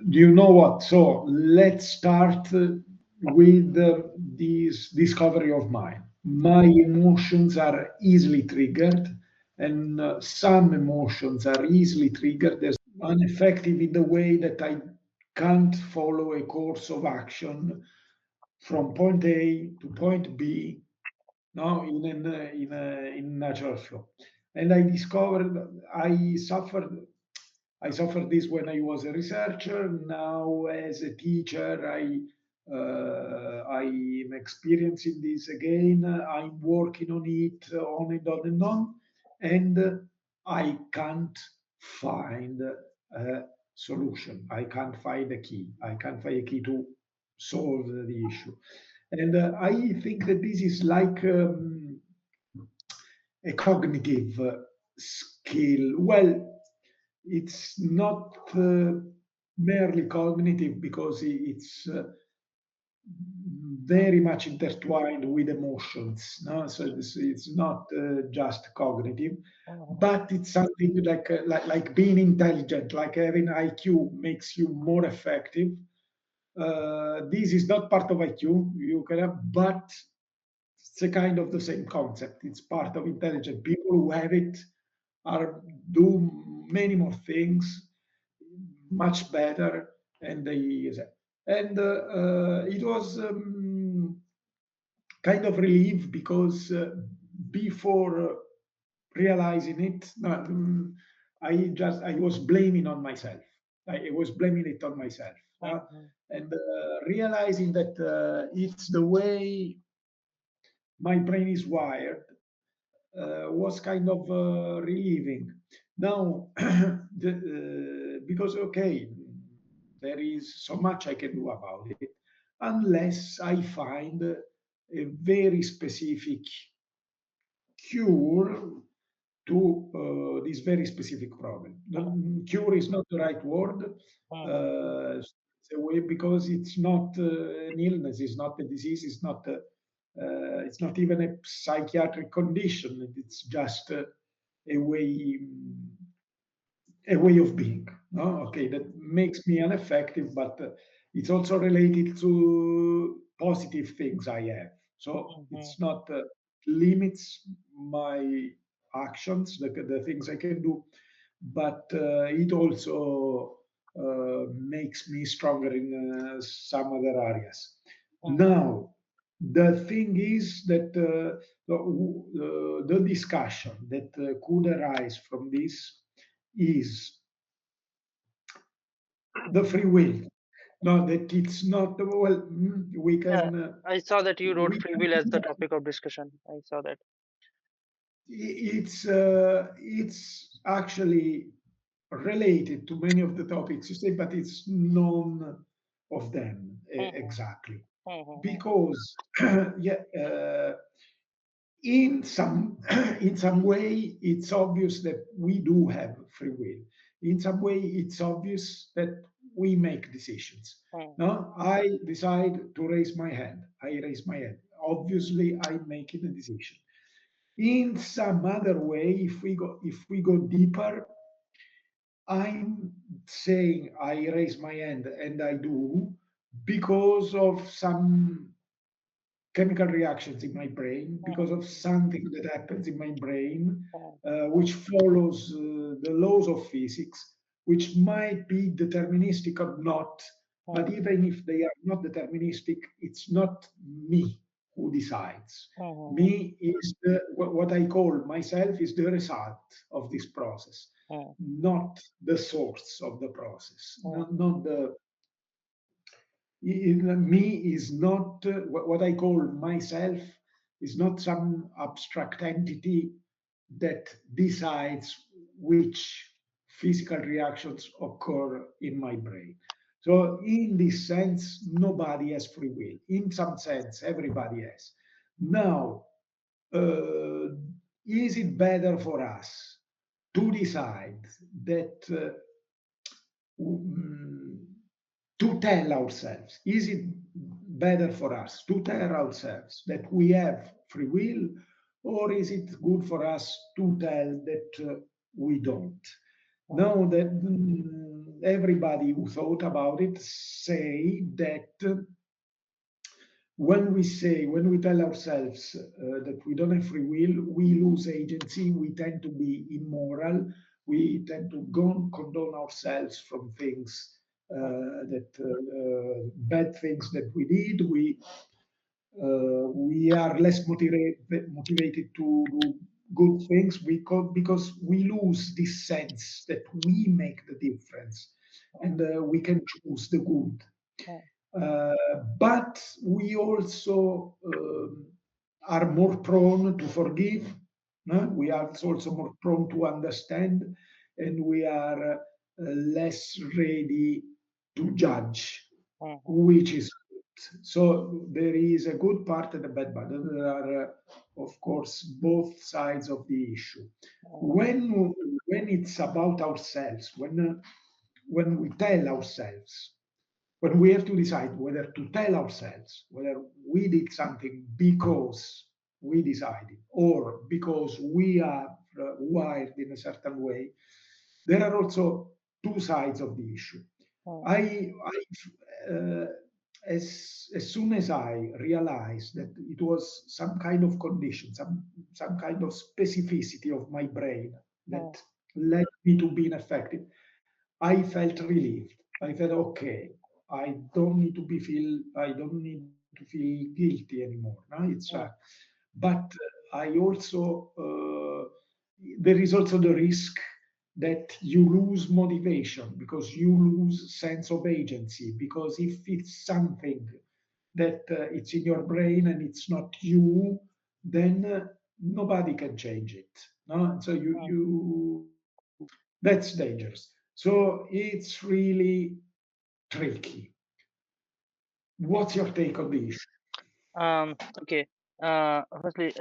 you know what? So let's start with this discovery of mine. My emotions are easily triggered, and some emotions are easily triggered as ineffective in the way that I can't follow a course of action from point A to point B, no, in natural flow. And I discovered I suffered this when I was a researcher. Now, as a teacher, I'm experiencing this again. I'm working on it, on and on and on, and I can't find a solution. I can't find a key. I can't find a key to solve the issue. And I think that this is like a cognitive skill. Well, it's not merely cognitive because it's very much intertwined with emotions. No? So it's not just cognitive, Mhm. but it's something like being intelligent, like having IQ makes you more effective. This is not part of IQ, you can have, but it's a kind of the same concept. It's part of intelligent people who have it are do many more things much better, and they and it was kind of relief because before realizing it, I was blaming on myself. I was blaming it on myself, Mhm. and realizing that it's the way my brain is wired was kind of relieving. Now, because okay, there is so much I can do about it, unless I find a very specific cure to this very specific problem. Cure is not the right word. Mhm. It's a way because it's not an illness, it's not a disease, it's not even a psychiatric condition. It's just a way a way of being. No, okay, that makes me ineffective, but it's also related to positive things I have. So Mhm. it's not limits my actions, the things I can do, but it also makes me stronger in some other areas. Mhm. Now, the thing is that the discussion that could arise from this is the free will. No, that it's not well. We Yeah, can I saw that you wrote we free can. will as the topic of discussion. I saw that. It's actually related to many of the topics you say, but it's none of them Mhm. exactly Mhm. because yeah. In some in some way it's obvious that we do have free will. In some way it's obvious that we make decisions. Mhm. No, I decide to raise my hand, I raise my hand, obviously I'm making a decision. In some other way, if we go deeper, I'm saying I raise my hand and I do because of some chemical reactions in my brain, because of Mhm. something that happens in my brain, Mhm. which follows the laws of physics, which might be deterministic or not. But Mhm. even if they are not deterministic, it's not me who decides. Mhm. Me is what I call myself is the result of this process, Mhm. not the source of the process, Mhm. not the me is not what I call myself is not some abstract entity that decides which physical reactions occur in my brain. So, in this sense, nobody has free will. In some sense, everybody has. Now, uh, is it better for us to decide that mm, to tell ourselves, is it better for us to tell ourselves that we have free will, or is it good for us to tell that we don't? Mhm. No, that everybody who thought about it say that when we tell ourselves that we don't have free will, we lose agency, we tend to be immoral, we tend to condone ourselves from things bad things that we did. We are less motivated to do good things because we lose this sense that we make the difference and we can choose the good. But we also are more prone to forgive. No? We are also more prone to understand, and we are less ready to judge, which is good. So there is a good part and a bad part. There are, of course, both sides of the issue. When it's about ourselves, when we tell ourselves, when we have to decide whether to tell ourselves whether we did something because we decided or because we are wired in a certain way, there are also two sides of the issue. As soon as I realized that it was some kind of condition, some kind of specificity of my brain that led me to being affected, I felt relieved. I felt okay. I don't need to feel guilty anymore. No, but I also there is also the risk that you lose motivation because you lose sense of agency, because if it's something that it's in your brain and it's not you, then nobody can change it. No, so you that's dangerous. So it's really tricky. What's your take on the issue? Okay. Firstly,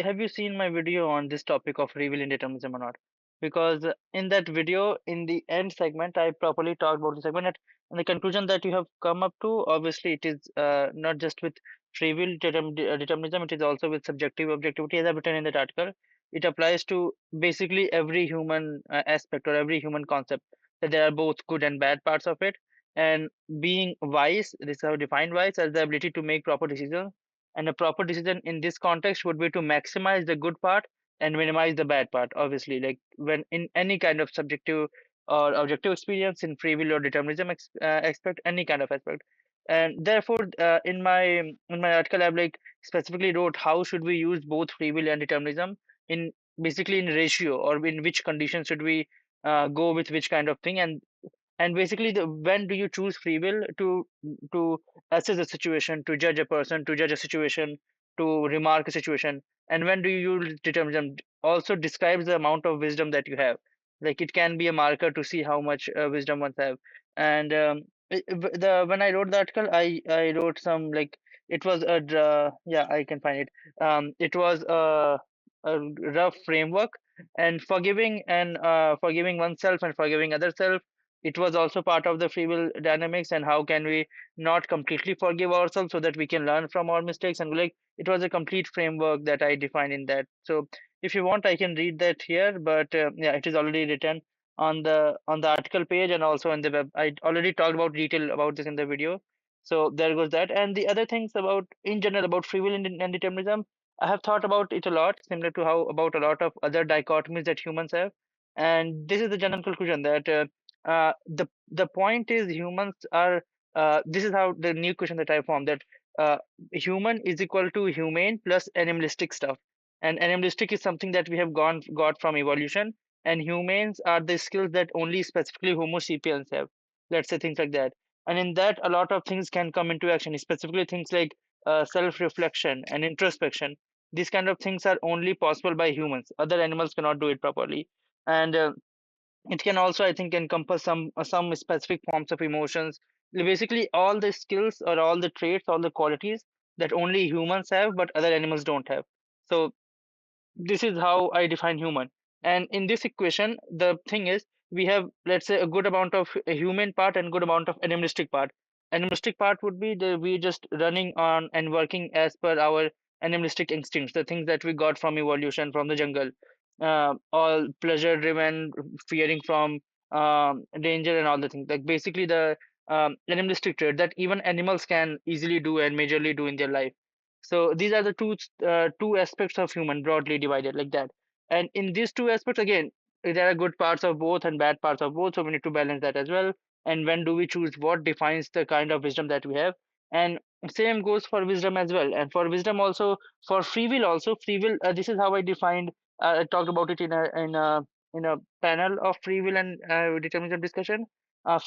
have you seen my video on this topic of free will indeterminism or not? Because in that video, in the end segment, I properly talked about the segment and the conclusion that you have come up to. Obviously, it is not just with free will determinism, it is also with subjective objectivity, as I've written in that article. It applies to basically every human aspect or every human concept, that there are both good and bad parts of it. And being wise, this is how I define wise, as the ability to make proper decisions. And a proper decision in this context would be to maximize the good part and minimize the bad part. Obviously, like when in any kind of subjective or objective experience, in free will or determinism aspect, any kind of aspect. And therefore, in my article, I've like specifically wrote how should we use both free will and determinism in basically in ratio, or in which conditions should we go with which kind of thing. And basically, when do you choose free will to assess a situation, to judge a person, to judge a situation, to remark a situation, and when do you use determinism? Also describes the amount of wisdom that you have. Like it can be a marker to see how much wisdom one have. And the when I wrote the article, I wrote some, like, it was yeah, I can find it. It was a rough framework, and forgiving oneself and forgiving other self, it was also part of the free will dynamics. And how can we not completely forgive ourselves so that we can learn from our mistakes? And like it was a complete framework that I defined in that. So if you want, I can read that here, but yeah, it is already written on the article page and also in the web. I already talked about detail about this in the video. So there goes that. And the other things about in general about free will and determinism, I have thought about it a lot, similar to how about a lot of other dichotomies that humans have. And this is the general conclusion that the point is humans are this is how the new question that I formed, that uh, human is equal to humane plus animalistic stuff. And animalistic is something that we have got from evolution, and humans are the skills that only specifically homo sapiens have, let's say, things like that. And in that, a lot of things can come into action, specifically things like self-reflection and introspection. These kind of things are only possible by humans. Other animals cannot do it properly. And it can also, I think, encompass some specific forms of emotions, basically all the skills or all the traits, all the qualities that only humans have but other animals don't have. So this is how I define human. And in this equation, the thing is, we have, let's say, a good amount of a human part and good amount of animalistic part. Animalistic part would be the we just running on and working as per our animalistic instincts, the things that we got from evolution, from the jungle, all pleasure driven, fearing from danger and all the things. Like basically the animalistic trait that even animals can easily do and majorly do in their life. So these are the two aspects of human broadly divided like that. And in these two aspects, again, there are good parts of both and bad parts of both. So we need to balance that as well. And when do we choose what defines the kind of wisdom that we have? And same goes for wisdom as well. And for wisdom also, for free will also, free will. This is how I defined. I talked about it in a panel of free will and determinism discussion.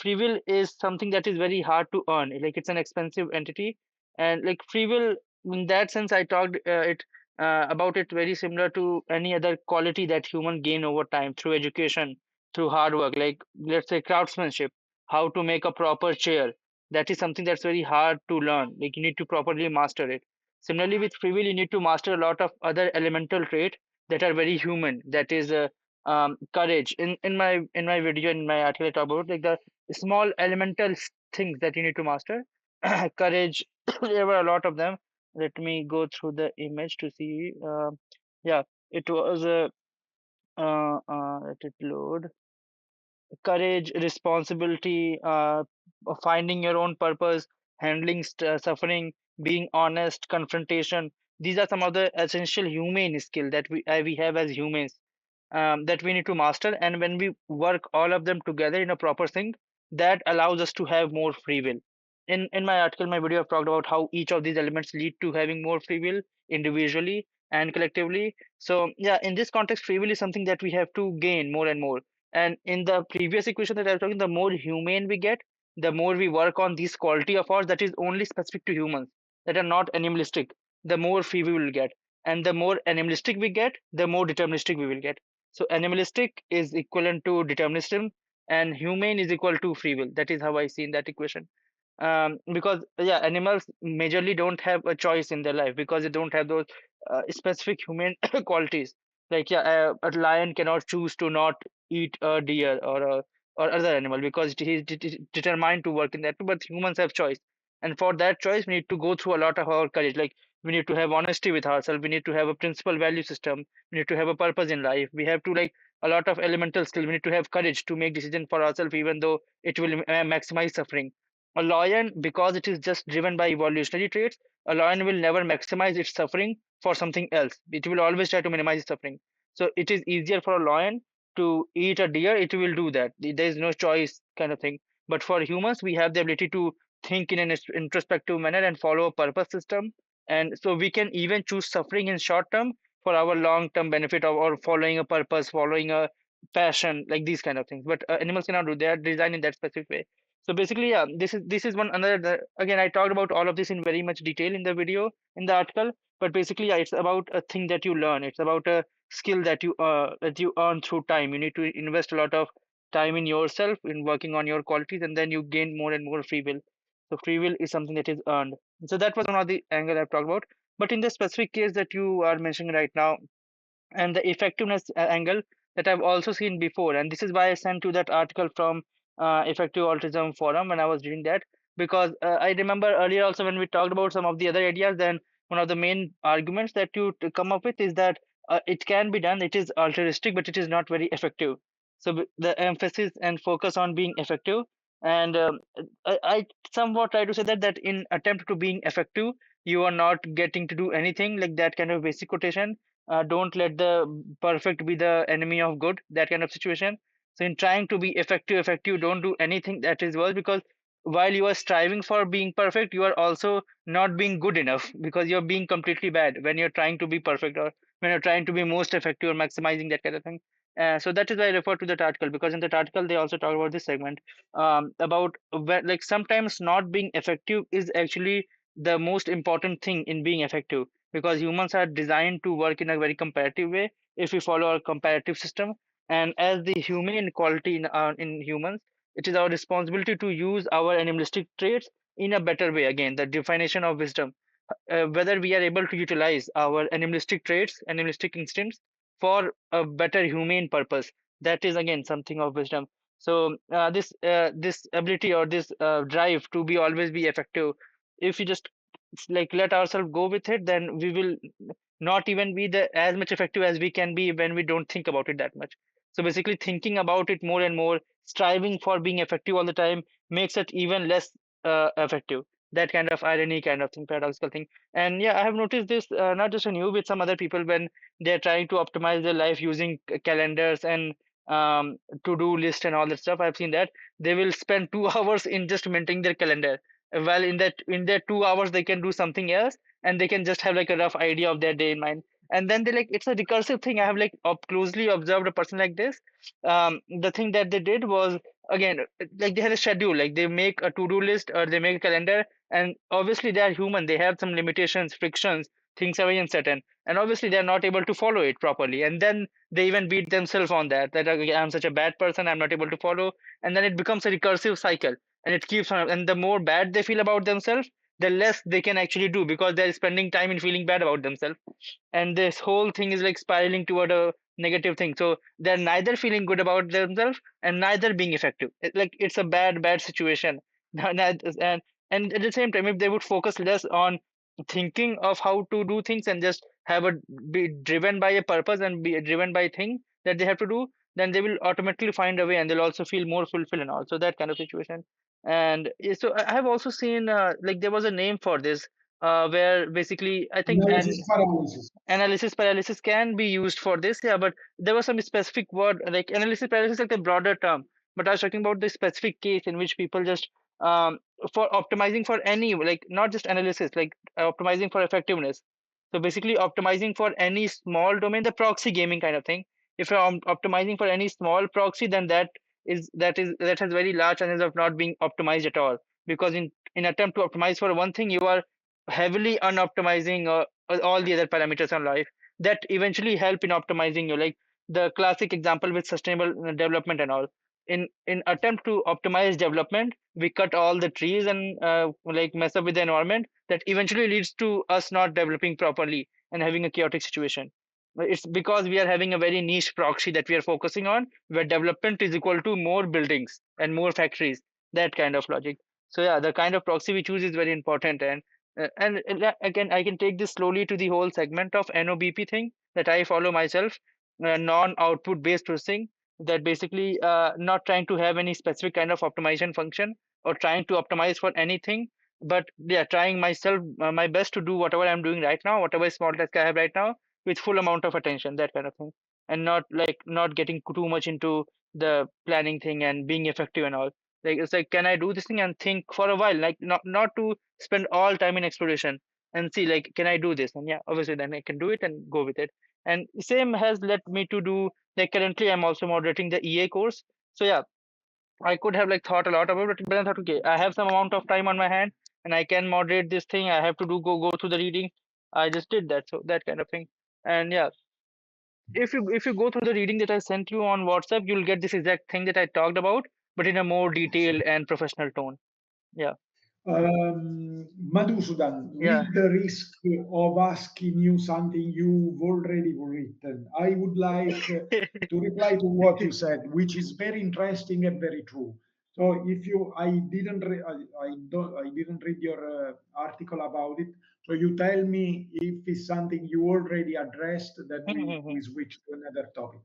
Free will is something that is very hard to earn. Like it's an expensive entity, and like free will in that sense, I talked it about it very similar to any other quality that human gain over time through education, through hard work. Like let's say craftsmanship, how to make a proper chair. That is something that's very hard to learn. Like you need to properly master it. Similarly, with free will, you need to master a lot of other elemental traits that are very human. That is courage. In my video in my article I talk about like the small elemental things that you need to master. Courage. There were a lot of them. Let me go through the image to see. Yeah, it was let it load. Courage, responsibility, finding your own purpose, handling suffering, being honest, confrontation. These are some of the essential humane skill that we have as humans, that we need to master. And when we work all of them together in a proper thing, that allows us to have more free will. In my article, my video, I've talked about how each of these elements lead to having more free will individually and collectively. So yeah, in this context, free will is something that we have to gain more and more. And in the previous equation that I was talking, the more humane we get, the more we work on this quality of ours that is only specific to humans, that are not animalistic, the more free we will get. And the more animalistic we get, the more deterministic we will get. So animalistic is equivalent to determinism, and humane is equal to free will. That is how I see in that equation. Because yeah, animals majorly don't have a choice in their life because they don't have those specific human qualities. Like yeah, a lion cannot choose to not eat a deer or other animal because he is determined to work in that. But humans have choice, and for that choice, we need to go through a lot of our courage. Like we need to have honesty with ourselves. We need to have a principle value system. We need to have a purpose in life. We have to like a lot of elemental skill. We need to have courage to make decision for ourselves, even though it will maximize suffering. A lion, because it is just driven by evolutionary traits, a lion will never maximize its suffering for something else. It will always try to minimize its suffering. So it is easier for a lion to eat a deer, it will do that. There is no choice kind of thing. But for humans, we have the ability to think in an introspective manner and follow a purpose system. And so we can even choose suffering in short term for our long term benefit of or following a purpose, following a passion, like these kind of things. But animals cannot do. They are designed in that specific way. So basically, yeah, this is one another. Again, I talked about all of this in very much detail in the video in the article. But basically, yeah, it's about a thing that you learn. It's about a skill that you earn through time. You need to invest a lot of time in yourself in working on your qualities, and then you gain more and more free will. So free will is something that is earned. So that was one of the angle I've talked about. But in the specific case that you are mentioning right now, and the effectiveness angle that I've also seen before. And this is why I sent you that article from Effective Altruism Forum when I was reading that, because I remember earlier also when we talked about some of the other ideas, then one of the main arguments that you come up with is that it can be done, it is altruistic, but it is not very effective. So the emphasis and focus on being effective. And I somewhat try to say that in attempt to being effective, you are not getting to do anything, like that kind of basic quotation. Don't let the perfect be the enemy of good, that kind of situation. So in trying to be effective, don't do anything that is worse, because while you are striving for being perfect, you are also not being good enough, because you're being completely bad when you're trying to be perfect, or when you're trying to be most effective or maximizing that kind of thing. So that is why I refer to that article, because in that article they also talk about this segment, about like sometimes not being effective is actually the most important thing in being effective, because humans are designed to work in a very comparative way if we follow our comparative system. And as the humane quality in humans, it is our responsibility to use our animalistic traits in a better way. Again, the definition of wisdom, whether we are able to utilize our animalistic traits, animalistic instincts for a better humane purpose. That is again something of wisdom. So this ability or this drive to be always be effective, if we just like let ourselves go with it, then we will not even be the as much effective as we can be when we don't think about it that much. So basically thinking about it more and more, striving for being effective all the time makes it even less effective. That kind of irony, kind of thing, paradoxical thing. And yeah, I have noticed this not just on you, with some other people when they're trying to optimize their life using calendars and to-do list and all that stuff. I've seen that they will spend 2 hours in just maintaining their calendar. Well, in that 2 hours they can do something else, and they can just have like a rough idea of their day in mind. And then they like, it's a recursive thing. I have like closely observed a person like this. The thing that they did was, again, like they had a schedule, like they make a to-do list or they make a calendar, and obviously they are human, they have some limitations, frictions, things are very uncertain, and obviously they're not able to follow it properly, and then they even beat themselves on that okay, I'm such a bad person, I'm not able to follow. And then it becomes a recursive cycle, and it keeps on, and the more bad they feel about themselves, the less they can actually do, because they're spending time in feeling bad about themselves, and this whole thing is like spiraling toward a negative thing. So they're neither feeling good about themselves and neither being effective. Like it's a bad situation. And at the same time, if they would focus less on thinking of how to do things and just have a be driven by a purpose and be driven by a thing that they have to do, then they will automatically find a way, and they'll also feel more fulfilled and also that kind of situation. And so I have also seen like there was a name for this where basically I think Analysis paralysis. analysis paralysis can be used for this, yeah, but there was some specific word like analysis paralysis, like the broader term. But I was talking about the specific case in which people just for optimizing for any, like not just analysis, like optimizing for effectiveness. So basically optimizing for any small domain, the proxy gaming kind of thing. If you're optimizing for any small proxy, then that has very large chances of not being optimized at all, because in attempt to optimize for one thing, you are heavily unoptimizing all the other parameters in life that eventually help in optimizing you, like the classic example with sustainable development and all. In attempt to optimize development, we cut all the trees and like mess up with the environment, that eventually leads to us not developing properly and having a chaotic situation. It's because we are having a very niche proxy that we are focusing on, where development is equal to more buildings and more factories, that kind of logic. So yeah, the kind of proxy we choose is very important. And again, I can take this slowly to the whole segment of NOBP thing that I follow myself, non-output based processing, that basically not trying to have any specific kind of optimization function or trying to optimize for anything, but yeah, trying myself my best to do whatever I'm doing right now, whatever small task I have right now, with full amount of attention, that kind of thing, and not getting too much into the planning thing and being effective and all. Like it's like, can I do this thing and think for a while, like not to spend all time in exploration, and see like, can I do this, and yeah, obviously then I can do it and go with it. And same has led me to do, like currently I'm also moderating the EA course. So yeah, I could have like thought a lot about it, but I thought, okay, I have some amount of time on my hand and I can moderate this thing. I have to go through the reading. I just did that, so that kind of thing. And yeah, if you go through the reading that I sent you on WhatsApp, you'll get this exact thing that I talked about, but in a more detailed and professional tone. Yeah, Madhusudan, yeah. with the risk of asking you something you've already written, I would like to reply to what you said, which is very interesting and very true. So, if you, I didn't read your article about it. So, you tell me if it's something you already addressed, then we switch to another topic.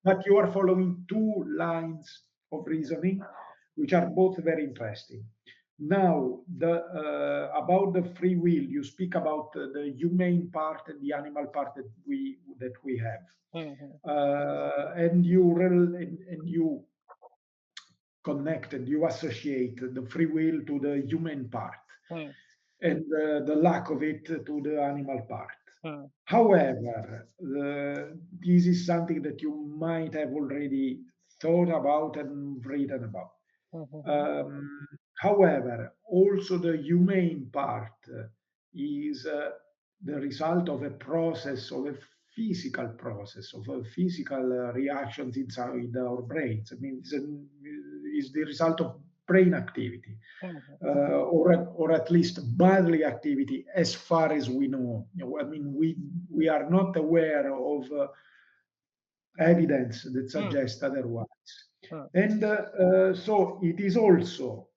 But you are following two lines of reasoning, which are both very interesting. Now, about the free will, you speak about the humane part and the animal part that we have, and you connect and you associate the free will to the human part, and the lack of it to the animal part. However, this is something that you might have already thought about and written about. However, also the humane part is the result of a process, of a physical process, of a physical reactions inside our brains. I mean, it's the result of brain activity, or at least bodily activity, as far as we know. I mean, we are not aware of evidence that suggests otherwise. And so it is also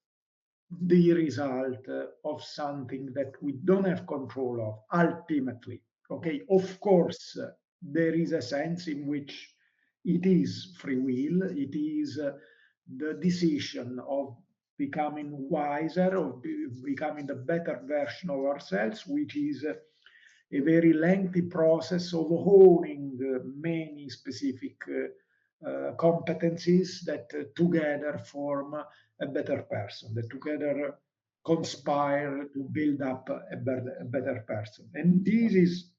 the result of something that we don't have control of ultimately. Okay, of course, there is a sense in which it is free will. It is the decision of becoming wiser, of becoming the better version of ourselves, which is a very lengthy process of honing many specific competencies that together form a better person, that together conspire to build up a better person. And this is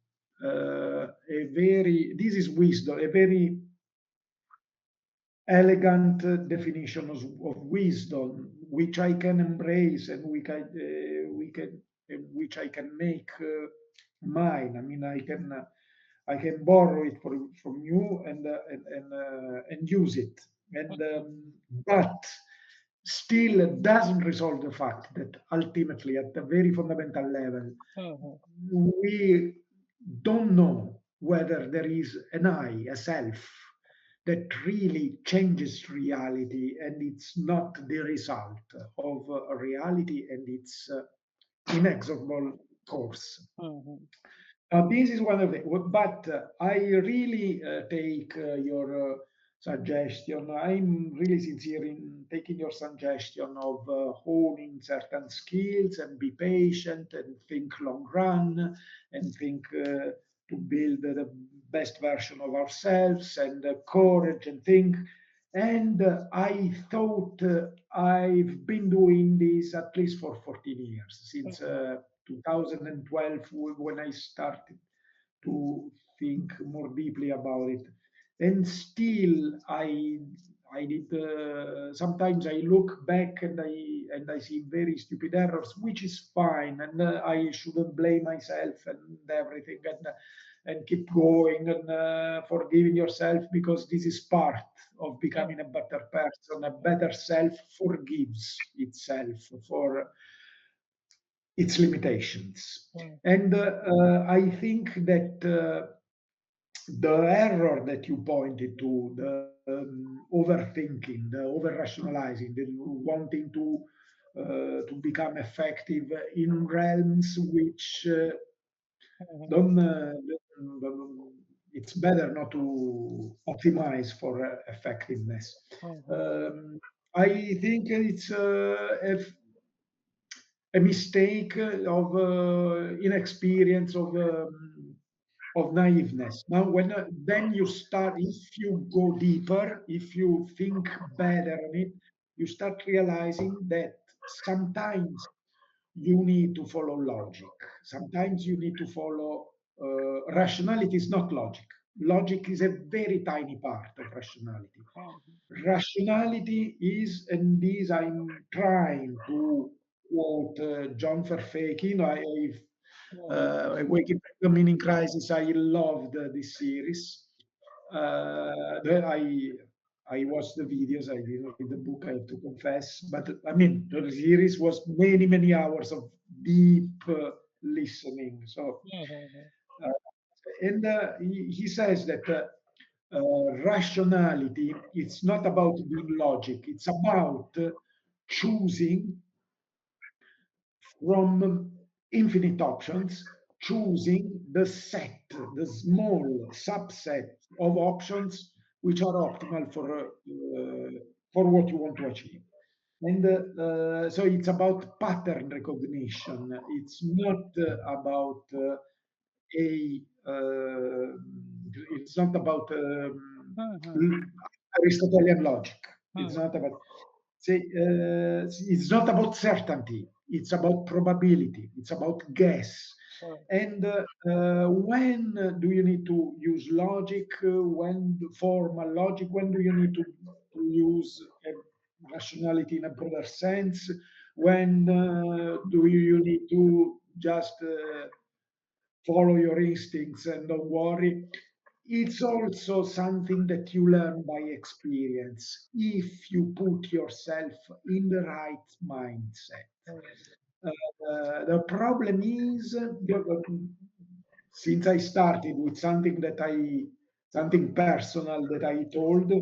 this is wisdom, a very elegant definition of wisdom, which I can embrace and which I can make mine. I mean, I can borrow it from you and use it. And but still it doesn't resolve the fact that ultimately, at the very fundamental level, we don't know whether there is an I, a self, that really changes reality, and it's not the result of a reality and its inexorable course. This is one of it, but I really take your suggestion. I'm really sincere in taking your suggestion of honing certain skills and be patient and think long run and think to build the best version of ourselves and courage and think. And I thought I've been doing this at least for 14 years, since 2012, when I started to think more deeply about it. And still, I did. Sometimes I look back and I see very stupid errors, which is fine, and I shouldn't blame myself and everything, and keep going and forgiving yourself, because this is part of becoming a better person. A better self forgives itself for its limitations. And I think that the error that you pointed to, the overthinking, the over rationalizing, the wanting to become effective in realms which don't, it's better not to optimize for effectiveness. I think it's a mistake of inexperience, of naiveness. Now, when then you start, if you go deeper, if you think better on it, you start realizing that sometimes you need to follow logic. Sometimes you need to follow rationality. Is not logic. Logic is a very tiny part of rationality. Rationality is, and this I'm trying to quote John Vervaeken. Waking Back the Meaning Crisis. I loved this series. I watched the videos. I didn't read the book, I have to confess. But I mean, the series was many hours of deep listening. So, and he says that rationality, it's not about being logic. It's about choosing from infinite options, choosing the set, the small subset of options which are optimal for what you want to achieve. And so it's about pattern recognition. It's not about a. It's not about Aristotelian logic. It's not about. Say, it's not about certainty. It's about probability. It's about guess. And when do you need to use logic? When formal logic? When do you need to use rationality in a broader sense? When do you need to just follow your instincts and don't worry? It's also something that you learn by experience if you put yourself in the right mindset. The problem is, since I started with something personal that I told,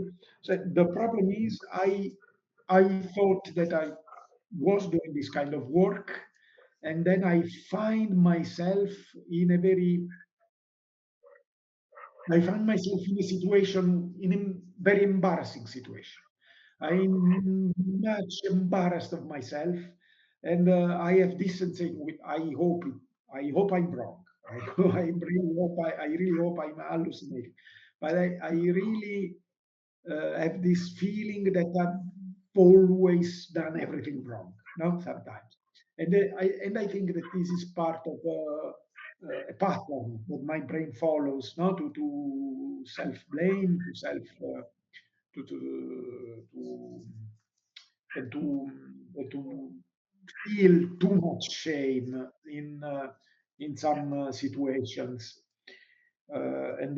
so the problem is I thought that I was doing this kind of work, and then I find myself in a very I find myself in a situation, in a very embarrassing situation. I'm much embarrassed of myself, and I have this sensation. I hope I'm wrong. I really hope I'm hallucinating. But I really have this feeling that I've always done everything wrong. No, sometimes, and I think that this is part of a pattern that my brain follows. No, to self blame, to self to and to feel too much shame in some situations. And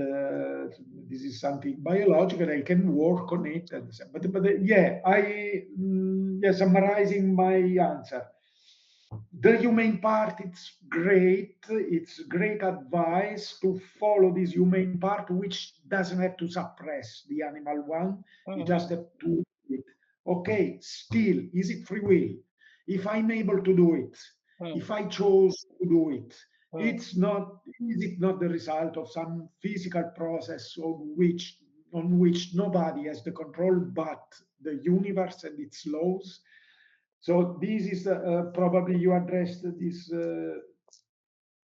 this is something biological. I can work on it. But yeah, yeah, summarizing my answer. The humane part, it's great. It's great advice to follow this humane part, which doesn't have to suppress the animal one. You Mm-hmm. just have to do it. Okay, still, is it free will? If I'm able to do it, if I chose to do it, it's not, is it not the result of some physical process on which nobody has the control but the universe and its laws? So this is probably you addressed this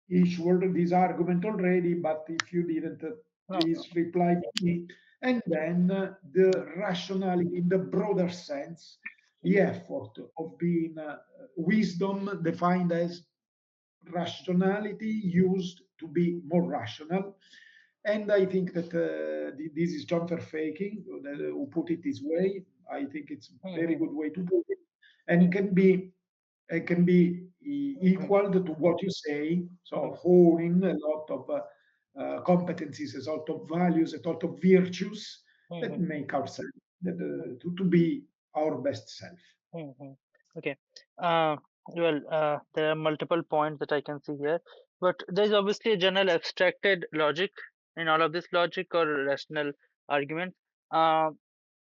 issue, this argument already, but if you didn't, No, no. please reply to me. And then the rationality in the broader sense, the effort of being wisdom defined as rationality used to be more rational. And I think that this is John Verfaking who put it this way. I think it's a very Mm-hmm. good way to put it, and can be equal to what you say. So honing a lot of competencies, a lot of values, a lot of virtues that Mm-hmm. make ourselves to be our best self. Mm-hmm. Okay. Uh, there are multiple points that I can see here, but there's obviously a general abstracted logic in all of this logic or rational arguments. Uh,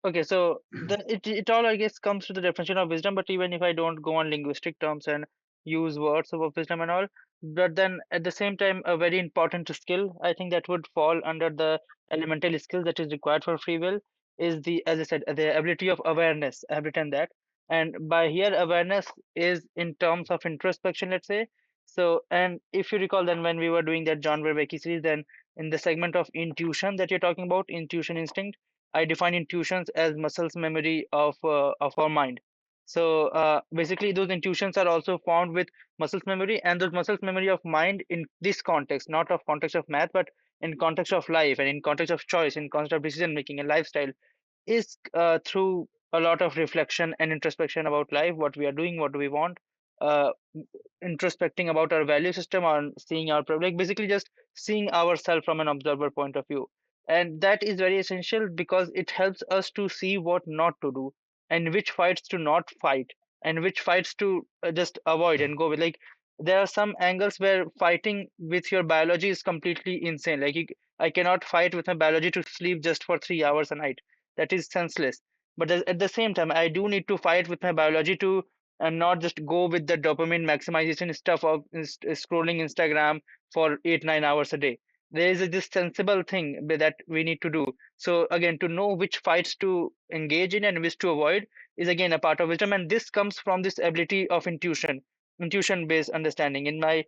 Okay, so it all I guess comes to the definition of wisdom, but even if I don't go on linguistic terms and use words of wisdom and all, but then at the same time a very important skill I think that would fall under the elemental skill that is required for free will is the, as I said, the ability of awareness. I have written that, and by here awareness is in terms of introspection, let's say. So, and if you recall, then when we were doing that John Vervaeke series, then in the segment of intuition that you're talking about, intuition instinct, I define intuitions as muscles memory of our mind. So basically, those intuitions are also found with muscles memory, and those muscles memory of mind in this context, not of context of math, but in context of life and in context of choice, in context of decision making and lifestyle, is through a lot of reflection and introspection about life, what we are doing, what do we want, uh, introspecting about our value system, on seeing our like basically just seeing ourselves from an observer point of view. And that is very essential because it helps us to see what not to do and which fights to not fight and which fights to just avoid and go with. Like there are some angles where fighting with your biology is completely insane. Like I cannot fight with my biology to sleep just for 3 hours a night. That is senseless. But at the same time, I do need to fight with my biology to and not just go with the dopamine maximization stuff of scrolling Instagram for 8 9 hours a day. There is this sensible thing that we need to do. So again, to know which fights to engage in and which to avoid is again a part of wisdom, and this comes from this ability of intuition based understanding. In my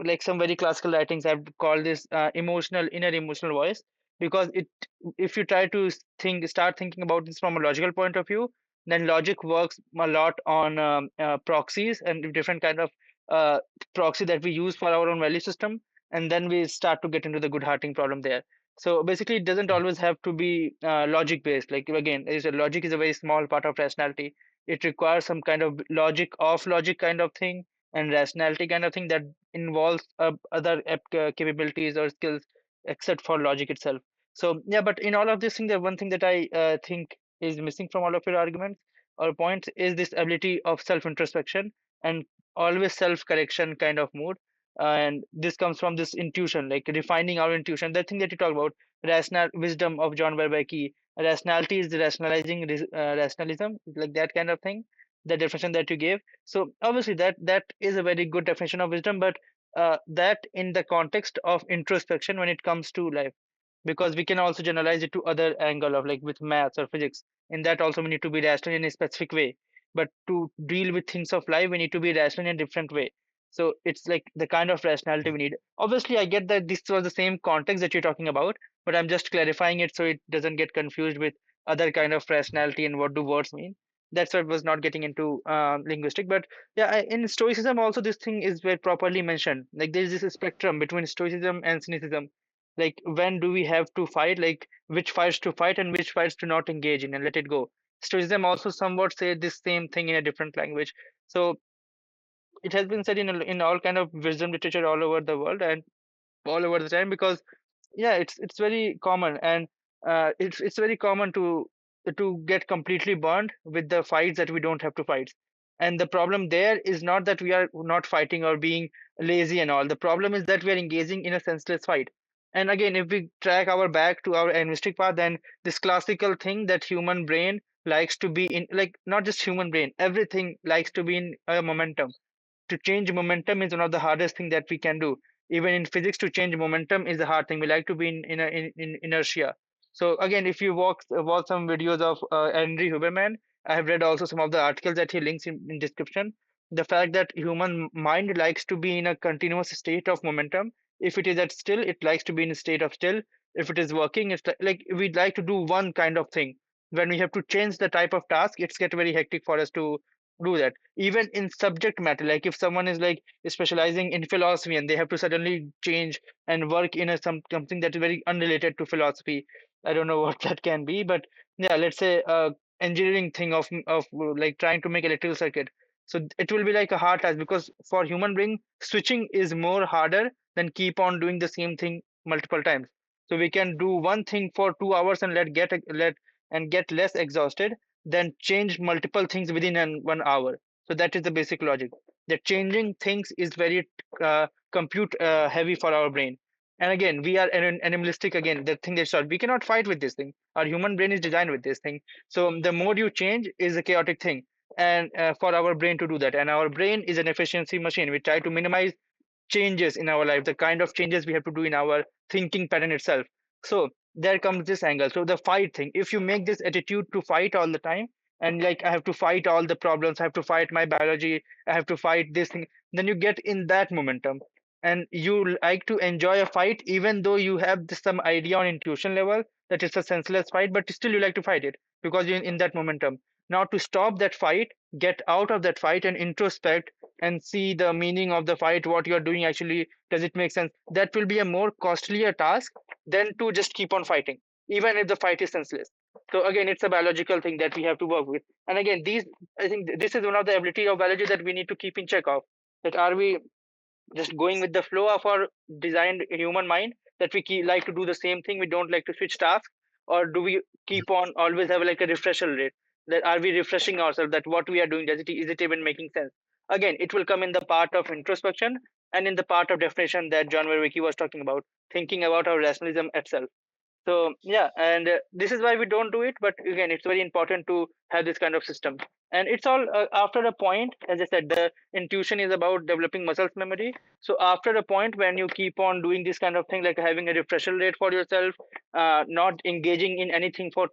like some very classical writings, I've called this emotional inner emotional voice, because it, if you try to start thinking about this from a logical point of view, then logic works a lot on proxies and different kind of uh, proxy that we use for our own value system, and then we start to get into the good hearting problem there. So basically it doesn't always have to be logic based. Like again, logic is a very small part of rationality. It requires some kind of logic off logic kind of thing and rationality kind of thing that involves other capabilities or skills except for logic itself. So yeah, but in all of this thing, the one thing that I think is missing from all of your arguments or points is this ability of self introspection and always self correction kind of mood. And this comes from this intuition, like refining our intuition. The thing that you talk about, rational wisdom of John Vervaeke, rationality is the rationalizing rationalism, like that kind of thing. The definition that you gave. So obviously that is a very good definition of wisdom, but that in the context of introspection when it comes to life. because we can also generalize it to other angle of like with maths or physics. In that also we need to be rational in a specific way, but to deal with things of life we need to be rational in a different way. So it's like the kind of rationality we need. Obviously I get that this was the same context that you're talking about, but I'm just clarifying it so it doesn't get confused with other kind of rationality and what do words mean. That's why I was not getting into linguistic. But yeah, in stoicism also this thing is very properly mentioned. Like there's this spectrum between stoicism and cynicism. Like when do we have to fight, like which fights to fight and which fights to not engage in and let it go. Stoicism also somewhat say this same thing in a different language. So it has been said in all kind of wisdom literature all over the world and all over the time, because yeah, it's very common. And it's very common to get completely burned with the fights that we don't have to fight. And the problem there is not that we are not fighting or being lazy and all. The problem is that we are engaging in a senseless fight. And again, if we track our back to our animalistic path, then this classical thing that human brain likes to be in, like not just human brain, everything likes to be in a momentum. To change momentum is one of the hardest thing that we can do. Even in physics, to change momentum is a hard thing. We like to be in inertia. So again, if you watch some videos of Henry Huberman, I have read also some of the articles that he links in description. The fact that human mind likes to be in a continuous state of momentum. If it is at still, it likes to be in a state of still. If it is working, it's like we'd like to do one kind of thing. When we have to change the type of task, it's get very hectic for us to do that. Even in subject matter, like if someone is like specializing in philosophy and they have to suddenly change and work in something that is very unrelated to philosophy. I don't know what that can be, but yeah, let's say engineering thing of like trying to make electrical circuit. So it will be like a hard task, because for human being switching is more harder than keep on doing the same thing multiple times. So we can do one thing for 2 hours and let and get less exhausted, then change multiple things within 1 hour. So that is the basic logic. That changing things is very compute heavy for our brain. And again, we are animalistic. Again, the thing that's we cannot fight with this thing. Our human brain is designed with this thing. So the more you change is a chaotic thing, and for our brain to do that. And our brain is an efficiency machine. We try to minimize changes in our life, the kind of changes we have to do in our thinking pattern itself. So there comes this angle. So the fight thing, if you make this attitude to fight all the time, and like I have to fight all the problems, I have to fight my biology, I have to fight this thing, then you get in that momentum. And you like to enjoy a fight even though you have some idea on intuition level that it's a senseless fight, but still you like to fight it because you're in that momentum. Now to stop that fight, get out of that fight and introspect and see the meaning of the fight, what you are doing actually, does it make sense? That will be a more costlier task than to just keep on fighting, even if the fight is senseless. So again, it's a biological thing that we have to work with. And again, these, I think this is one of the ability of biology that we need to keep in check of. That are we just going with the flow of our designed human mind, that we like to do the same thing, we don't like to switch tasks? Or do we keep on always have like a refresher rate, that are we refreshing ourselves, that what we are doing, is it even making sense? Again, it will come in the part of introspection and in the part of definition that John Verwicki was talking about, thinking about our rationalism itself. So yeah, and this is why we don't do it. But again, it's very important to have this kind of system. And it's all after a point, as I said, the intuition is about developing muscles memory. So after a point when you keep on doing this kind of thing, like having a refresher rate for yourself, not engaging in anything for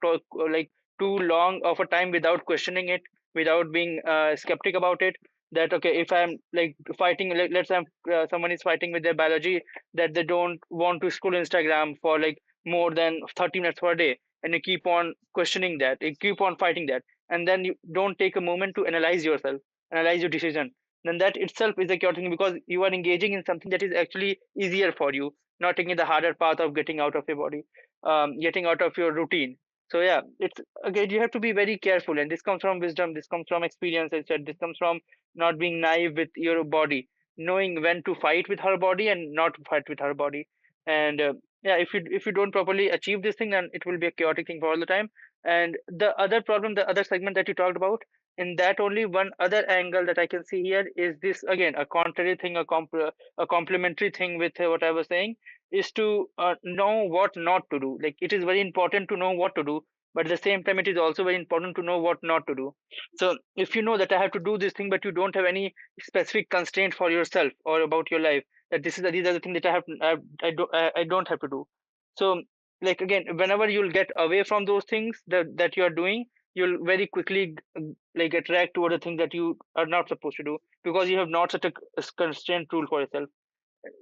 like too long of a time without questioning it, without being skeptic about it. That okay, if I'm like fighting, like let's say someone is fighting with their biology, that they don't want to scroll Instagram for like more than 30 minutes per day, and you keep on questioning that, you keep on fighting that, and then you don't take a moment to analyze yourself, analyze your decision, then that itself is a chaotic thing, because you are engaging in something that is actually easier for you, not taking the harder path of getting out of your body, getting out of your routine. So yeah, it's again, you have to be very careful, and this comes from wisdom, this comes from experience, I said, this comes from not being naive with your body, knowing when to fight with her body and not to fight with her body. And yeah, if you don't properly achieve this thing, then it will be a chaotic thing for all the time. And the other problem, the other segment that you talked about, in that only one other angle that I can see here is this, again, a contrary thing, a complementary thing with what I was saying, is to know what not to do. Like it is very important to know what to do, but at the same time it is also very important to know what not to do. So if you know that I have to do this thing, but you don't have any specific constraint for yourself or about your life, that these are the things that I don't have to do. So like again, whenever you'll get away from those things that you are doing, you'll very quickly like attract toward the things that you are not supposed to do, because you have not set a constraint rule for yourself.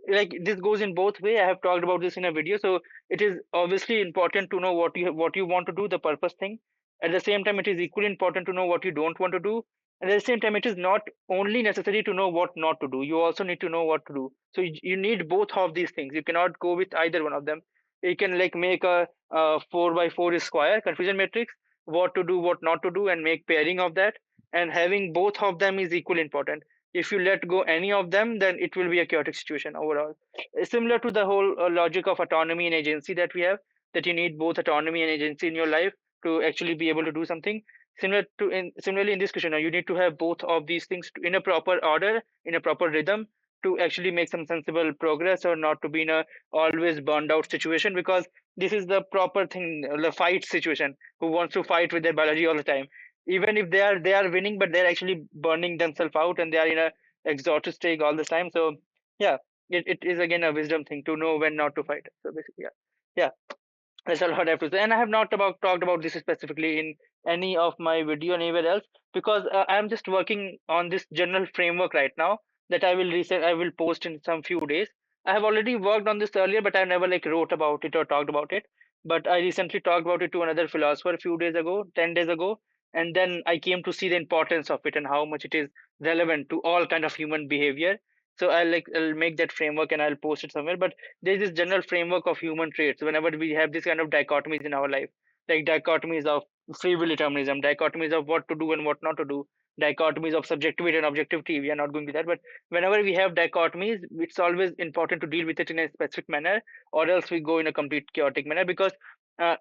Like this goes in both way. I have talked about this in a video. So it is obviously important to know what you want to do, the purpose thing. At the same time, it is equally important to know what you don't want to do. And at the same time, it is not only necessary to know what not to do. You also need to know what to do. So you need both of these things. You cannot go with either one of them. You can like make a 4 by 4 square confusion matrix, what to do, what not to do, and make pairing of that. And having both of them is equally important. If you let go any of them, then it will be a chaotic situation overall. Similar to the whole logic of autonomy and agency that we have, that you need both autonomy and agency in your life to actually be able to do something. Similarly in this question, you need to have both of these things in a proper order, in a proper rhythm, to actually make some sensible progress, or not to be in a always burned out situation, because this is the proper thing, the fight situation. Who wants to fight with their biology all the time? Even if they are winning, but they're actually burning themselves out, and they are in a exhausted state all the time. So yeah, it is again a wisdom thing to know when not to fight. So basically, yeah, that's all I have to say. And I have not talked about this specifically in any of my video anywhere else, because I'm just working on this general framework right now that I will post in some few days. I have already worked on this earlier, but I never like wrote about it or talked about it. But I recently talked about it to another philosopher a few days ago, 10 days ago, and then I came to see the importance of it and how much it is relevant to all kind of human behavior. So I'll make that framework and I'll post it somewhere. But there's this general framework of human traits whenever we have this kind of dichotomies in our life, like dichotomies of free will determinism, dichotomies of what to do and what not to do, dichotomies of subjectivity and objectivity. We are not going to that, but whenever we have dichotomies, it's always important to deal with it in a specific manner, or else we go in a complete chaotic manner. Because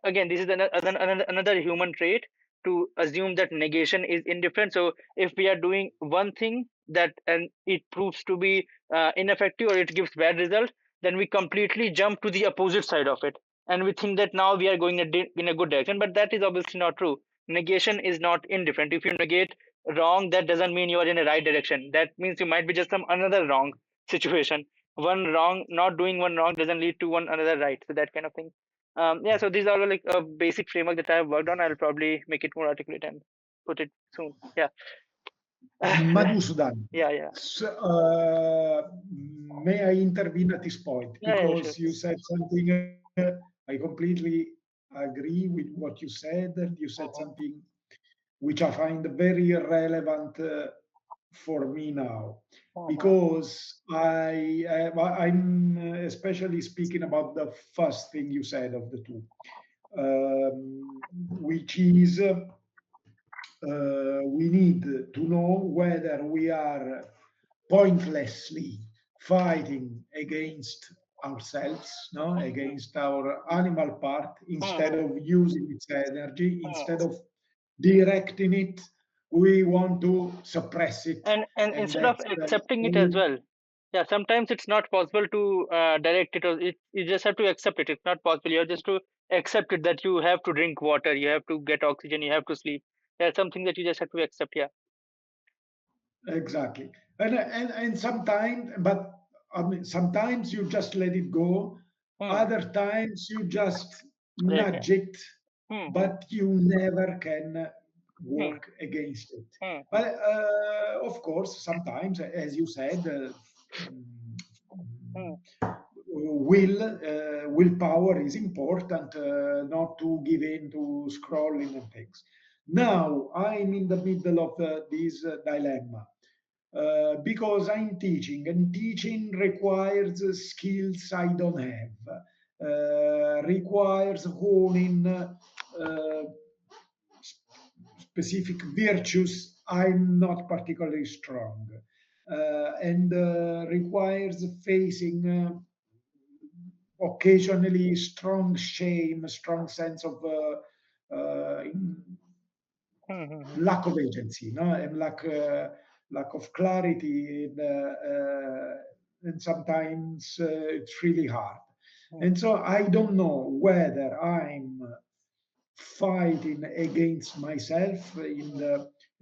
again, this is another human trait, to assume that negation is indifferent. So if we are doing one thing that and it proves to be ineffective, or it gives bad result, then we completely jump to the opposite side of it, and we think that now we are going in a good direction. But that is obviously not true. Negation is not indifferent. If you negate wrong, that doesn't mean you are in a right direction. That means you might be just some another wrong situation. One wrong, not doing one wrong doesn't lead to one another right. So that kind of thing. Yeah, so these are like a basic framework that I have worked on. I'll probably make it more articulate and put it soon. Yeah. Madhusudan, Yeah. may I intervene at this point? Yeah, sure. Because you said something, I completely agree with what you said. You said Mhm, something which I find very relevant for me now, mhm, because I'm especially speaking about the first thing you said of the two, which is we need to know whether we are pointlessly fighting against ourselves, no, mhm, against our animal part, instead mhm, of using its energy, instead mhm. of directing it, we want to suppress it, And and instead of that's accepting it as well, yeah, sometimes it's not possible to direct it, or you just have to accept it. It's not possible. You have just to accept it, that you have to drink water, you have to get oxygen, you have to sleep. That's something that you just have to accept. Yeah. exactly. And sometimes, but I mean, sometimes you just let it go. Hmm. Other times you just Right. Yeah. nudge it, Hmm. Hmm. but you never can Hmm. work against it. Hmm. Hmm. But of course, sometimes, as you said, Hmm. willpower is important, not to give in to scrolling and things. Now I'm in the middle of this dilemma, because I'm teaching, and teaching requires skills I don't have, requires honing specific virtues I'm not particularly strong, and requires facing occasionally strong shame, strong sense of Hmm. Hmm. lack of agency, no, and lack of clarity, and sometimes it's really hard. Hmm. And so I don't know whether I'm fighting against myself,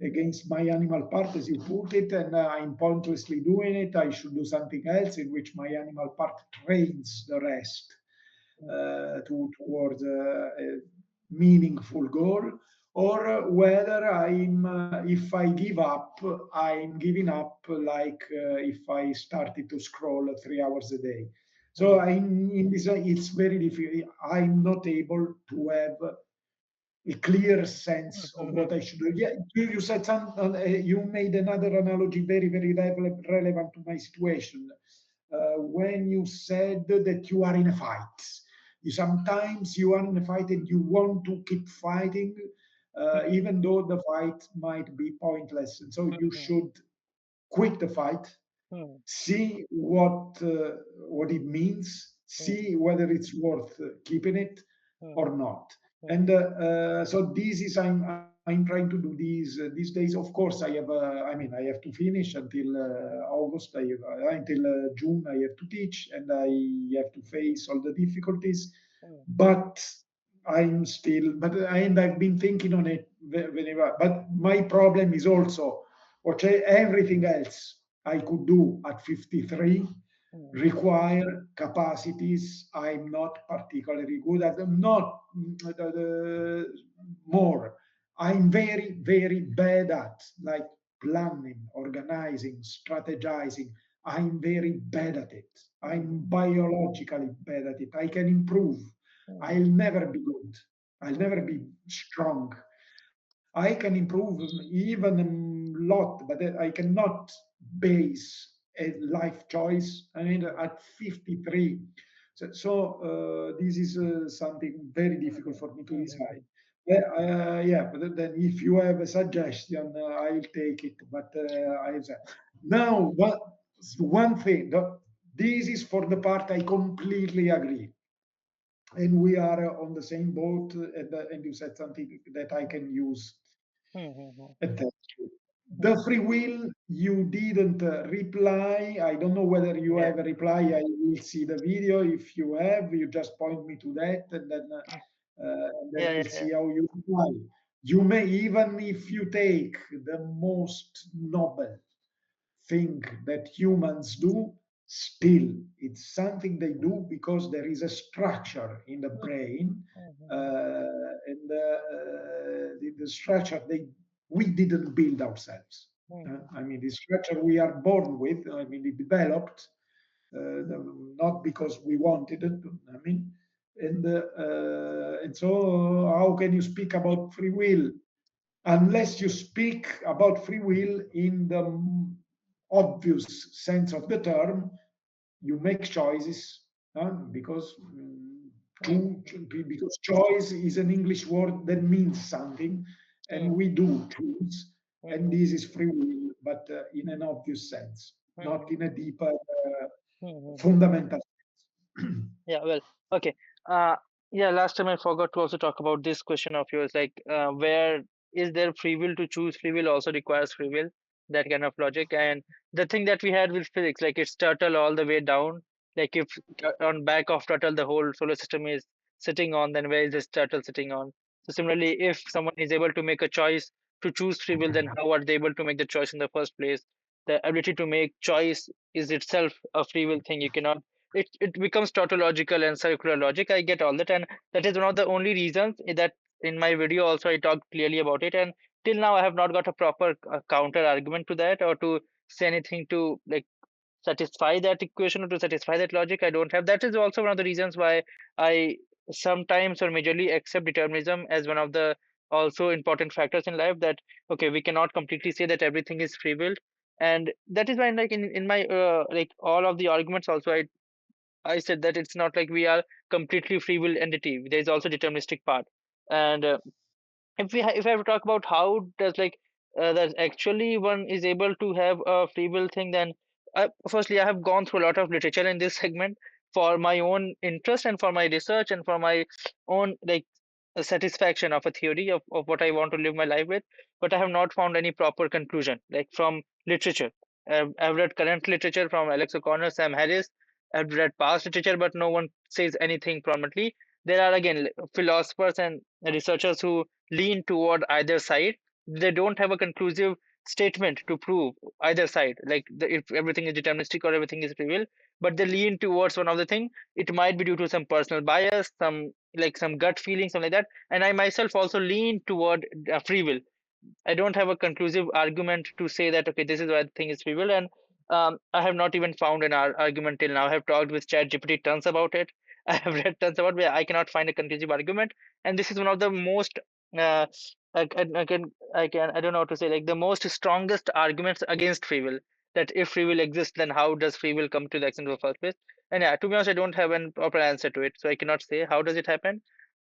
against my animal part, as you put it, and I'm pointlessly doing it. I should do something else in which my animal part trains the rest. towards a meaningful goal, or whether if I give up, I'm giving up like if I started to scroll 3 hours a day. So in this, it's very difficult. I'm not able to have a clear sense of what I should do. Yeah, you said you made another analogy very, very relevant to my situation. When you said that you are in a fight, sometimes you are in a fight and you want to keep fighting, even though the fight might be pointless. And so you should quit the fight, see what it means, see whether it's worth keeping it or not. And so this is I'm trying to do these days. Of course, I have. I mean, I have to finish until August. Until June. I have to teach, and I have to face all the difficulties. But I'm still. And I've been thinking on it whenever. But my problem is also, okay, everything else I could do at 53 require capacities I'm not particularly good at. Not more. I'm very, very bad at like planning, organizing, strategizing. I'm very bad at it. I'm biologically bad at it. I can improve. I'll never be good. I'll never be strong. I can improve even a lot, but I cannot base a life choice. I mean, at 53. This is something very difficult for me to decide. Yeah, but then if you have a suggestion, I'll take it. But I say now, one thing. This is for the part I completely agree, and we are on the same boat. And you said something that I can use. And that's true. The free will, you didn't reply. I don't know whether you Yeah. have a reply. I will see the video. If you have, you just point me to that, and then Yeah, we'll yeah, yeah. see how you reply. You may, even if you take the most noble thing that humans do, still it's something they do because there is a structure in the brain, and the structure we didn't build ourselves. I mean, the structure we are born with. I mean, it developed not because we wanted it. I mean, and so how can you speak about free will unless you speak about free will in the obvious sense of the term? You make choices because because choice is an English word that means something, and we do choose, and this is free will, but in an obvious sense, not in a deeper, fundamental sense. Yeah, well, okay. Uh, yeah, last time I forgot to also talk about this question of yours, like, where is there free will to choose? Free will also requires free will, that kind of logic. And the thing that we had with physics, like it's turtle all the way down. Like if on back of turtle the whole solar system is sitting on, then where is this turtle sitting on? So similarly, if someone is able to make a choice to choose free will, then how are they able to make the choice in the first place? The ability to make choice is itself a free will thing. You cannot, it becomes tautological and circular logic. I get all that, and that is one of the only reasons that in my video also I talked clearly about it. And till now I have not got a proper counter argument to that, or to say anything to like satisfy that equation or to satisfy that logic. I don't have. That is also one of the reasons why I sometimes or majorly accept determinism as one of the also important factors in life. That okay, we cannot completely say that everything is free willed. And that is why, like in my like all of the arguments also, I said that it's not like we are completely free will entity. There is also deterministic part. And if I have to talk about how does like that actually one is able to have a free will thing, then firstly I have gone through a lot of literature in this segment for my own interest and for my research and for my own like satisfaction of a theory of what I want to live my life with, but I have not found any proper conclusion like from literature. I've read current literature from Alex O'Connor, Sam Harris. I've read past literature, but no one says anything prominently. There are again philosophers and researchers who lean toward either side. They don't have a conclusive statement to prove either side, like if everything is deterministic or everything is free will, but they lean towards one of the thing. It might be due to some personal bias, some gut feeling, something like that. And I myself also lean toward free will. I don't have a conclusive argument to say that okay, this is why the thing is free will, and I have not even found an argument till now. I have talked with ChatGPT tons about it. I have read tons about it, but I cannot find a conclusive argument. And this is one of the most uh, I don't know how to say, like the most strongest arguments against free will. That if free will exists, then how does free will come to the extent of the first place? And yeah, to be honest, I don't have a proper answer to it, so I cannot say how does it happen.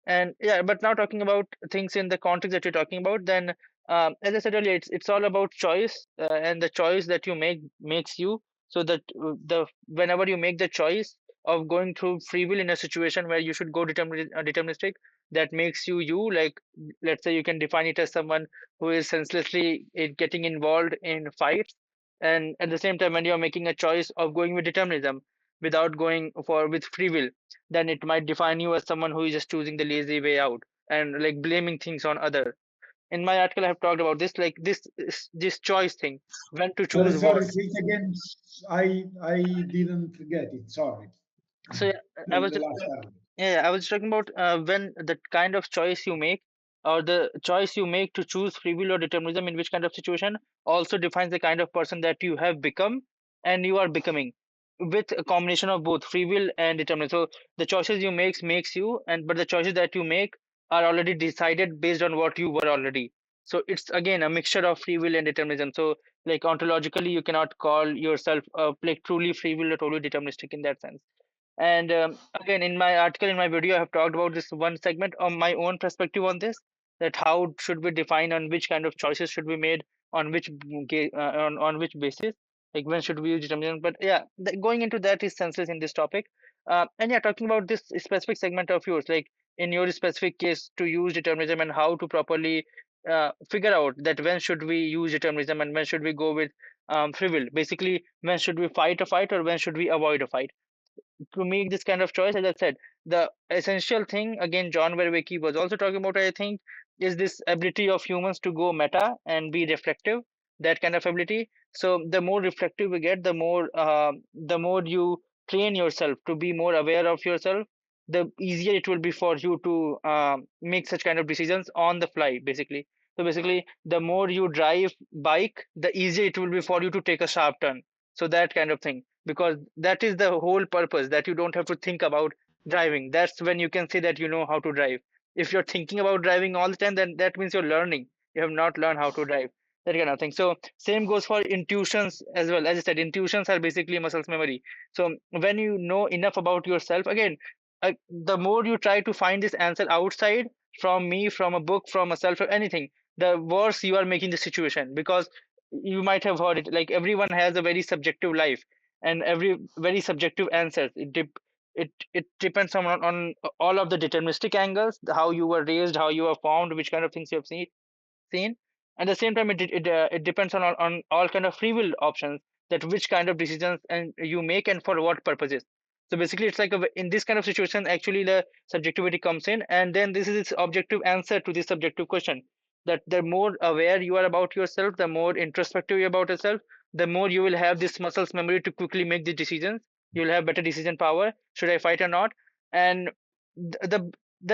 And yeah, but now talking about things in the context that you're talking about, then as I said earlier, it's all about choice, and the choice that you make makes you. So that the whenever you make the choice of going through free will in a situation where you should go deterministic, that makes you you. Like let's say you can define it as someone who is senselessly getting involved in fights, and at the same time when you're making a choice of going with determinism without going for with free will, then it might define you as someone who is just choosing the lazy way out and like blaming things on other. In my article I have talked about this, like this choice thing, when to Sorry, choose what. sorry, say it again. I didn't get it. Sorry. So yeah, I was The last part. yeah, I was talking about when the kind of choice you make, or the choice you make to choose free will or determinism in which kind of situation, also defines the kind of person that you have become and you are becoming, with a combination of both free will and determinism. So the choices you makes you, and but the choices that you make are already decided based on what you were already. So it's again a mixture of free will and determinism. So like ontologically, you cannot call yourself like truly free will or totally deterministic in that sense. And again, in my article, in my video, I have talked about this one segment of my own perspective on this. That how should we define on which kind of choices should be made, on which on which basis, like when should we use determinism. But yeah, going into that is senseless in this topic. And yeah, talking about this specific segment of yours, like in your specific case, to use determinism and how to properly figure out that when should we use determinism and when should we go with free will. Basically, when should we fight a fight or when should we avoid a fight to make this kind of choice. As I said, the essential thing, again, John Verwicki was also talking about, I think, is this ability of humans to go meta and be reflective, that kind of ability. So the more reflective we get, the more you train yourself to be more aware of yourself, the easier it will be for you to make such kind of decisions on the fly, basically. So basically, the more you drive bike, the easier it will be for you to take a sharp turn. So that kind of thing, because that is the whole purpose, that you don't have to think about driving. That's when you can say that you know how to drive. If you're thinking about driving all the time, then that means you're learning, you have not learned how to drive, that kind of thing. So same goes for intuitions as well. As I said, intuitions are basically muscles memory. So when you know enough about yourself, again, the more you try to find this answer outside, from me, from a book, from a self, or anything, the worse you are making the situation. Because you might have heard it, like everyone has a very subjective life and every very subjective answers. It depends on all of the deterministic angles, how you were raised, how you were formed, which kind of things you have seen. At the same time, it depends on all kind of free will options, that which kind of decisions and you make and for what purposes. So basically, it's like in this kind of situation, actually the subjectivity comes in, and then this is its objective answer to this subjective question. That the more aware you are about yourself, the more introspective you are about yourself, the more you will have this muscles memory to quickly make the decisions. You will have better decision power. Should I fight or not? And the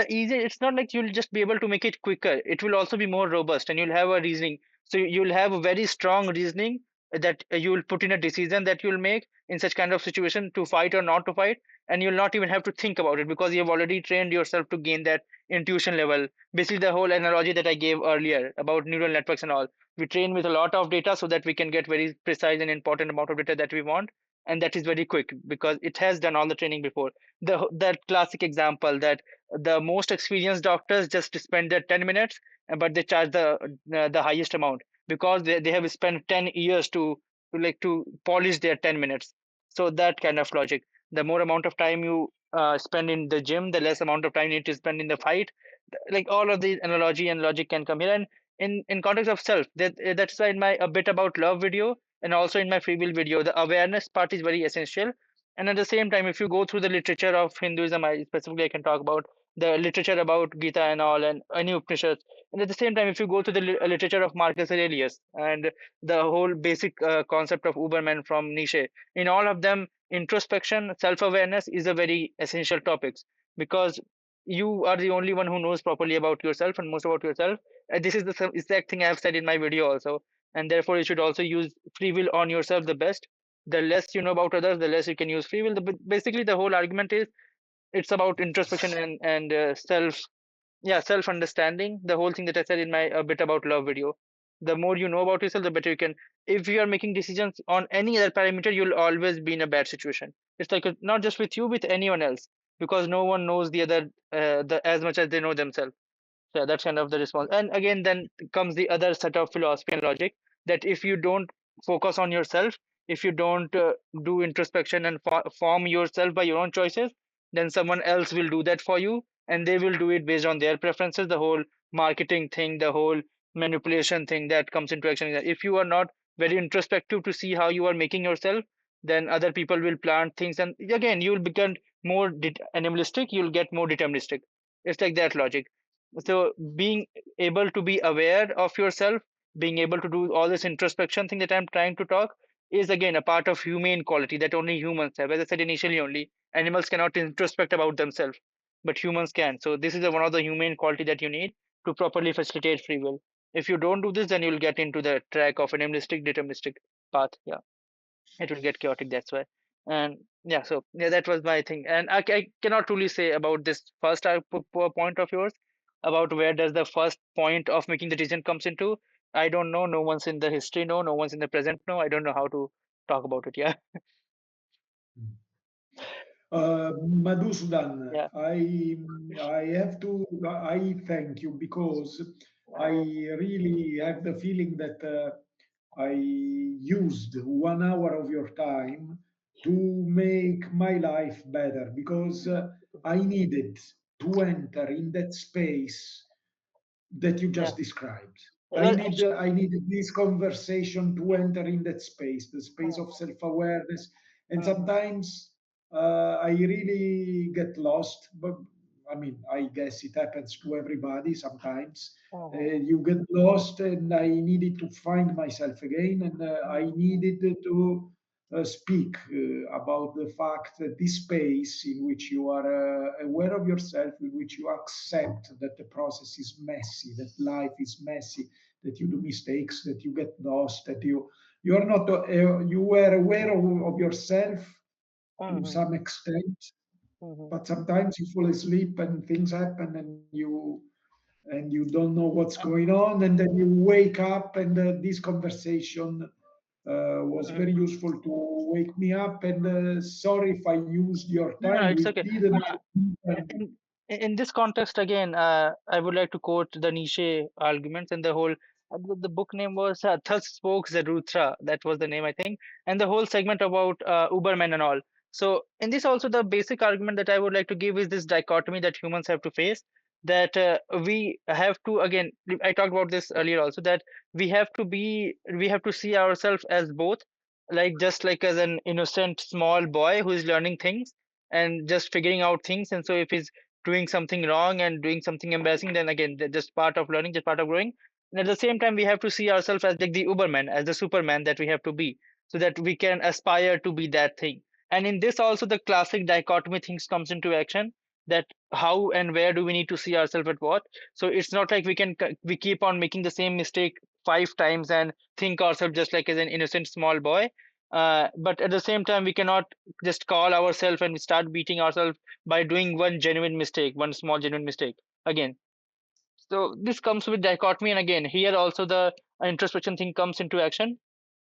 easier, it's not like you'll just be able to make it quicker, it will also be more robust, and you'll have a reasoning. So you'll have a very strong reasoning that you will put in a decision that you'll make in such kind of situation, to fight or not to fight. And you'll not even have to think about it, because you've already trained yourself to gain that intuition level. Basically, the whole analogy that I gave earlier about neural networks and all, we train with a lot of data so that we can get very precise and important amount of data that we want, and that is very quick because it has done all the training before. That classic example, that the most experienced doctors just spend their 10 minutes, but they charge the highest amount, because they have spent 10 years to polish their 10 minutes. So that kind of logic, the more amount of time you spend in the gym, the less amount of time you need to spend in the fight. Like all of the analogy and logic can come here. And in context of self, that's why in my a bit about love video, and also in my free will video, the awareness part is very essential. And at the same time, if you go through the literature of Hinduism, I specifically I can talk about the literature about Gita and all, and any Upanishads. And at the same time, if you go to the literature of Marcus Aurelius and the whole basic concept of Übermensch from Nietzsche, in all of them, introspection, self-awareness is a very essential topic, because you are the only one who knows properly about yourself and most about yourself. This is the exact thing I have said in my video also, and therefore you should also use free will on yourself the best. The less you know about others, the less you can use free will. Basically, the whole argument is it's about introspection and self understanding. The whole thing that I said in my a bit about love video. The more you know about yourself, the better you can. If you are making decisions on any other parameter, you'll always be in a bad situation. It's like not just with you, with anyone else, because no one knows the other as much as they know themselves. So that's kind of the response. And again, then comes the other set of philosophy and logic, that if you don't focus on yourself, if you don't do introspection and form yourself by your own choices, then someone else will do that for you, and they will do it based on their preferences. The whole marketing thing, the whole manipulation thing that comes into action. If you are not very introspective to see how you are making yourself, then other people will plant things, and again, you will become more animalistic. You'll get more deterministic. It's like that logic. So being able to be aware of yourself, being able to do all this introspection thing that I'm trying to talk, is again a part of humane quality that only humans have. As I said initially, only animals cannot introspect about themselves, but humans can. So this is one of the humane quality that you need to properly facilitate free will. If you don't do this, then you'll get into the track of animalistic deterministic path. Yeah, it will get chaotic, that's why. And yeah, so yeah, that was my thing. And I cannot truly say about this first point of yours, about where does the first point of making the decision comes into. I don't know, no one's in the history, no one's in the present, I don't know how to talk about it. Yeah. Madhusudan, Yeah. I have to, I thank you because I really have the feeling that I used 1 hour of your time to make my life better because I needed to enter in that space that you Yeah. just described. Well, I needed this conversation to enter in that space, the space of mhm, self-awareness. And mhm, sometimes I really get lost, but I mean, I guess it happens to everybody sometimes. mhm, You get lost, and I needed to find myself again, and I mhm, needed to speak about the fact that this space in which you are aware of yourself, in which you accept that the process is messy, that life is messy, that you do mistakes, that you get lost, that you are not you were aware of yourself to mhm, some extent, mhm, but sometimes you fall asleep and things happen and you don't know what's going on, and then you wake up, and this conversation was mhm. very useful to wake me up. And sorry if I used your No, time. it's We okay. didn't. In this context, again, I would like to quote the Nietzsche arguments, and the whole the book name was Thus Spoke Zarathustra. That was the name, I think, and the whole segment about Ubermen and all. So, in this also, the basic argument that I would like to give is this dichotomy that humans have to face. That we have to, again, I talked about this earlier also, that we have to see ourselves as both, like just like as an innocent small boy who is learning things and just figuring out things. And so if he's doing something wrong and doing something embarrassing, then again, just part of learning, just part of growing. And at the same time, we have to see ourselves as like the Uberman, as the Superman that we have to be, so that we can aspire to be that thing. And in this also, the classic dichotomy things comes into action. That how and where do we need to see ourselves at what? So it's not like we keep on making the same mistake 5 times and think ourselves just like as an innocent small boy. But at the same time, we cannot just call ourselves and start beating ourselves by doing one genuine mistake, one small genuine mistake. Again, so this comes with dichotomy, and again, here also the introspection thing comes into action.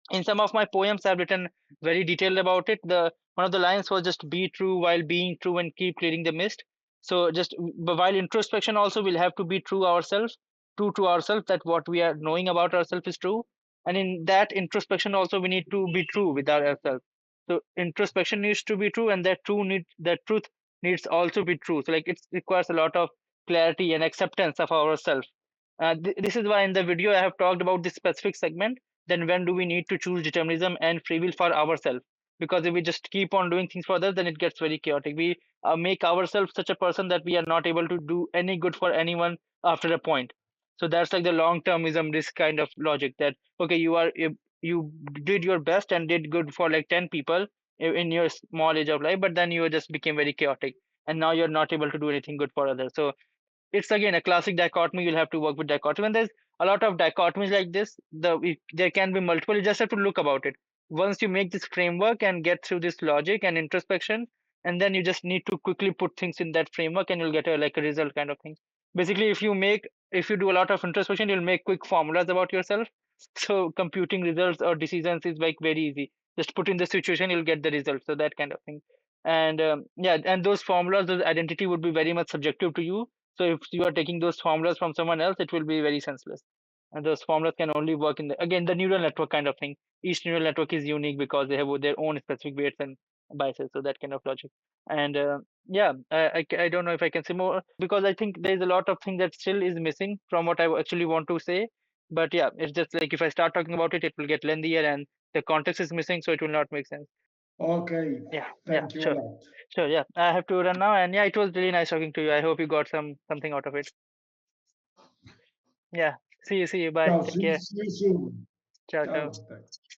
In some of my poems, I've written very detailed about it. The one of the lines was just be true while being true and keep clearing the mist. So just but while introspection also will have to be true to ourselves, that what we are knowing about ourselves is true. And in that introspection also we need to be true with ourselves. So introspection needs to be true, and that truth needs also be true. So like it requires a lot of clarity and acceptance of ourselves. This is why in the video I have talked about this specific segment. Then when do we need to choose determinism and free will for ourselves? because if we just keep on doing things for others, then it gets very chaotic. We make ourselves such a person that we are not able to do any good for anyone after a point. So that's like the long termism, this kind of logic that okay, you did your best and did good for like 10 people in your small age of life, but then you just became very chaotic, and now you're not able to do anything good for others. So it's again a classic dichotomy. You'll have to work with dichotomy, and there's a lot of dichotomies like this. There can be multiple. You just have to look about it. Once you make this framework and get through this logic and introspection, and then you just need to quickly put things in that framework, and you'll get a like a result kind of thing. Basically, if you do a lot of introspection, you'll make quick formulas about yourself. So computing results or decisions is like very easy. Just put in the situation, you'll get the result. So that kind of thing. And yeah, and those formulas, those identity would be very much subjective to you. So if you are taking those formulas from someone else, it will be very senseless. And those formulas can only work in again the neural network kind of thing. Each neural network is unique because they have their own specific weights and biases. So that kind of logic. And yeah, I don't know if I can say more because I think there's a lot of things that still is missing from what I actually want to say. But yeah, it's just like if I start talking about it, it will get lengthier and the context is missing, so it will not make sense. Okay, Yeah, thank you a sure. lot. Sure, yeah. I have to run now, and yeah, it was really nice talking to you. I hope you got something out of it. Yeah. See you. Bye. Ciao, Take care. see you soon. Ciao, ciao. Ciao. Thanks.